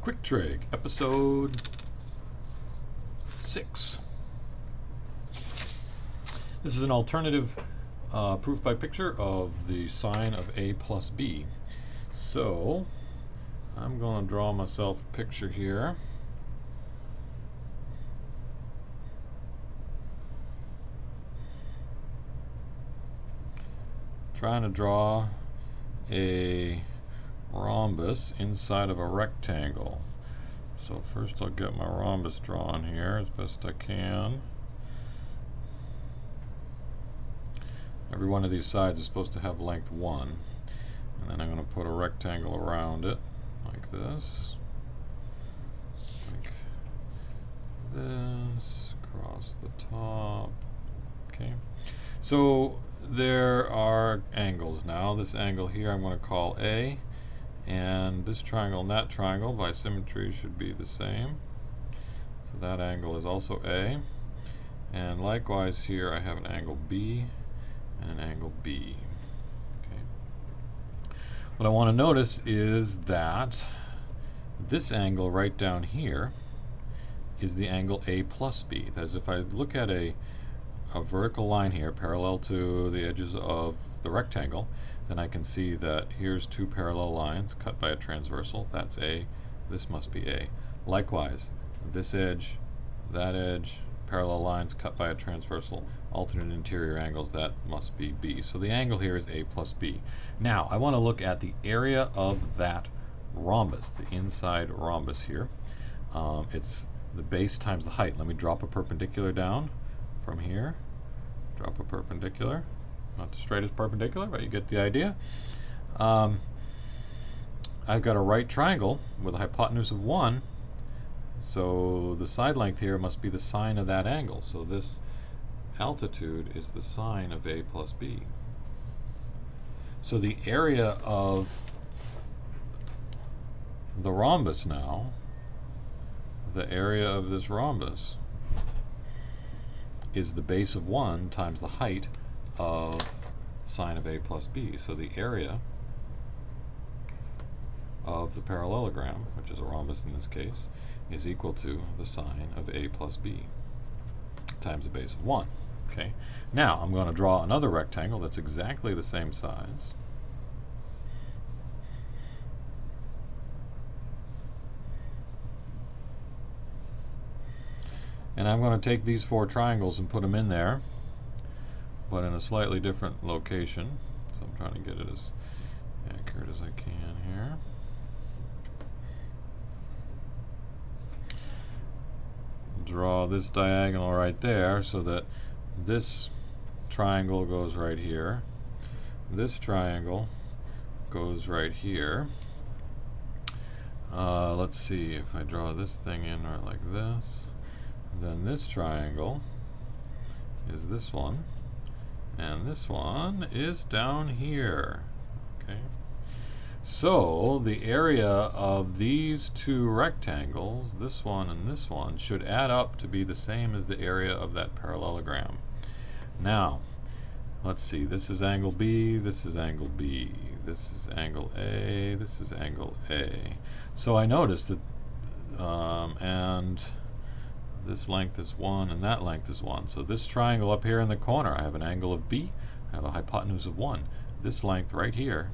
Quick Trig, episode 6. This is an alternative proof by picture of the sine of a plus b. So I'm going to draw myself a picture here. Trying to draw a rhombus inside of a rectangle. So first I'll get my rhombus drawn here as best I can. Every one of these sides is supposed to have length 1. And then I'm going to put a rectangle around it like this. Like this, across the top. Okay. So there are angles now. This angle here I'm going to call A. And this triangle and that triangle by symmetry should be the same. So that angle is also A. And likewise here I have an angle B and an angle B. Okay. What I want to notice is that this angle right down here is the angle A plus B. That is, if I look at a vertical line here parallel to the edges of the rectangle, then I can see that here's two parallel lines cut by a transversal. That's A. This must be A. Likewise, this edge, that edge, parallel lines cut by a transversal, alternate interior angles, that must be B. So the angle here is A plus B. Now, I want to look at the area of that rhombus, the inside rhombus here. It's the base times the height. Let me drop a perpendicular down from here. Drop a perpendicular. Not the straightest perpendicular, but you get the idea. I've got a right triangle with a hypotenuse of 1. So the side length here must be the sine of that angle. So this altitude is the sine of A plus B. So the area of the rhombus now, the area of this rhombus, is the base of 1 times the height of sine of A plus B. So the area of the parallelogram, which is a rhombus in this case, is equal to the sine of A plus B times the base of 1. Okay. Now I'm going to draw another rectangle that's exactly the same size. And I'm going to take these 4 triangles and put them in there, but in a slightly different location. So I'm trying to get it as accurate as I can here. Draw this diagonal right there so that this triangle goes right here. This triangle goes right here. Let's see, if I draw this thing in right like this, then this triangle is this one, and this one is down here. Okay. So the area of these two rectangles, this one and this one, should add up to be the same as the area of that parallelogram. Now, let's see, this is angle B, this is angle B, this is angle A, this is angle A. So I notice that, and this length is 1 and that length is 1. So this triangle up here in the corner, I have an angle of B, I have a hypotenuse of 1. This length right here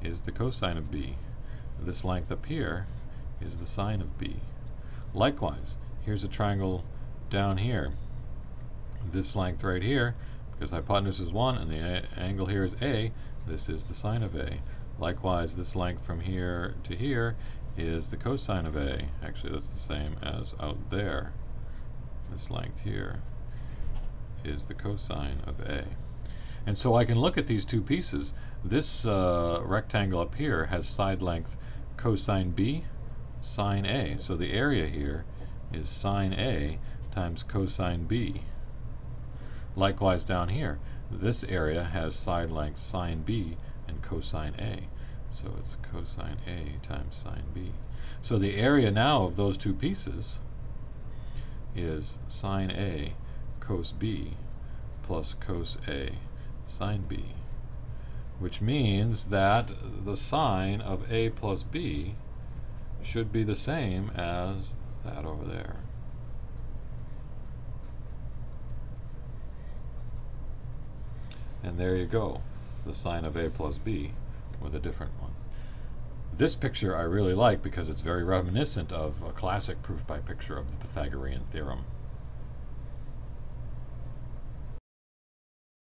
is the cosine of B. This length up here is the sine of B. Likewise, here's a triangle down here. This length right here, because hypotenuse is 1 and the angle here is A, this is the sine of A. Likewise, this length from here to here is the cosine of A. Actually, that's the same as out there. This length here is the cosine of A. And so I can look at these two pieces. This rectangle up here has side length cosine B, sine A. So the area here is sine A times cosine B. Likewise down here, this area has side length sine B and cosine A. So it's cosine A times sine B. So the area now of those two pieces is sine A cos B plus cos A sine B, which means that the sine of A plus B should be the same as that over there. And there you go, the sine of a plus b with a different one. This picture I really like because it's very reminiscent of a classic proof by picture of the Pythagorean theorem.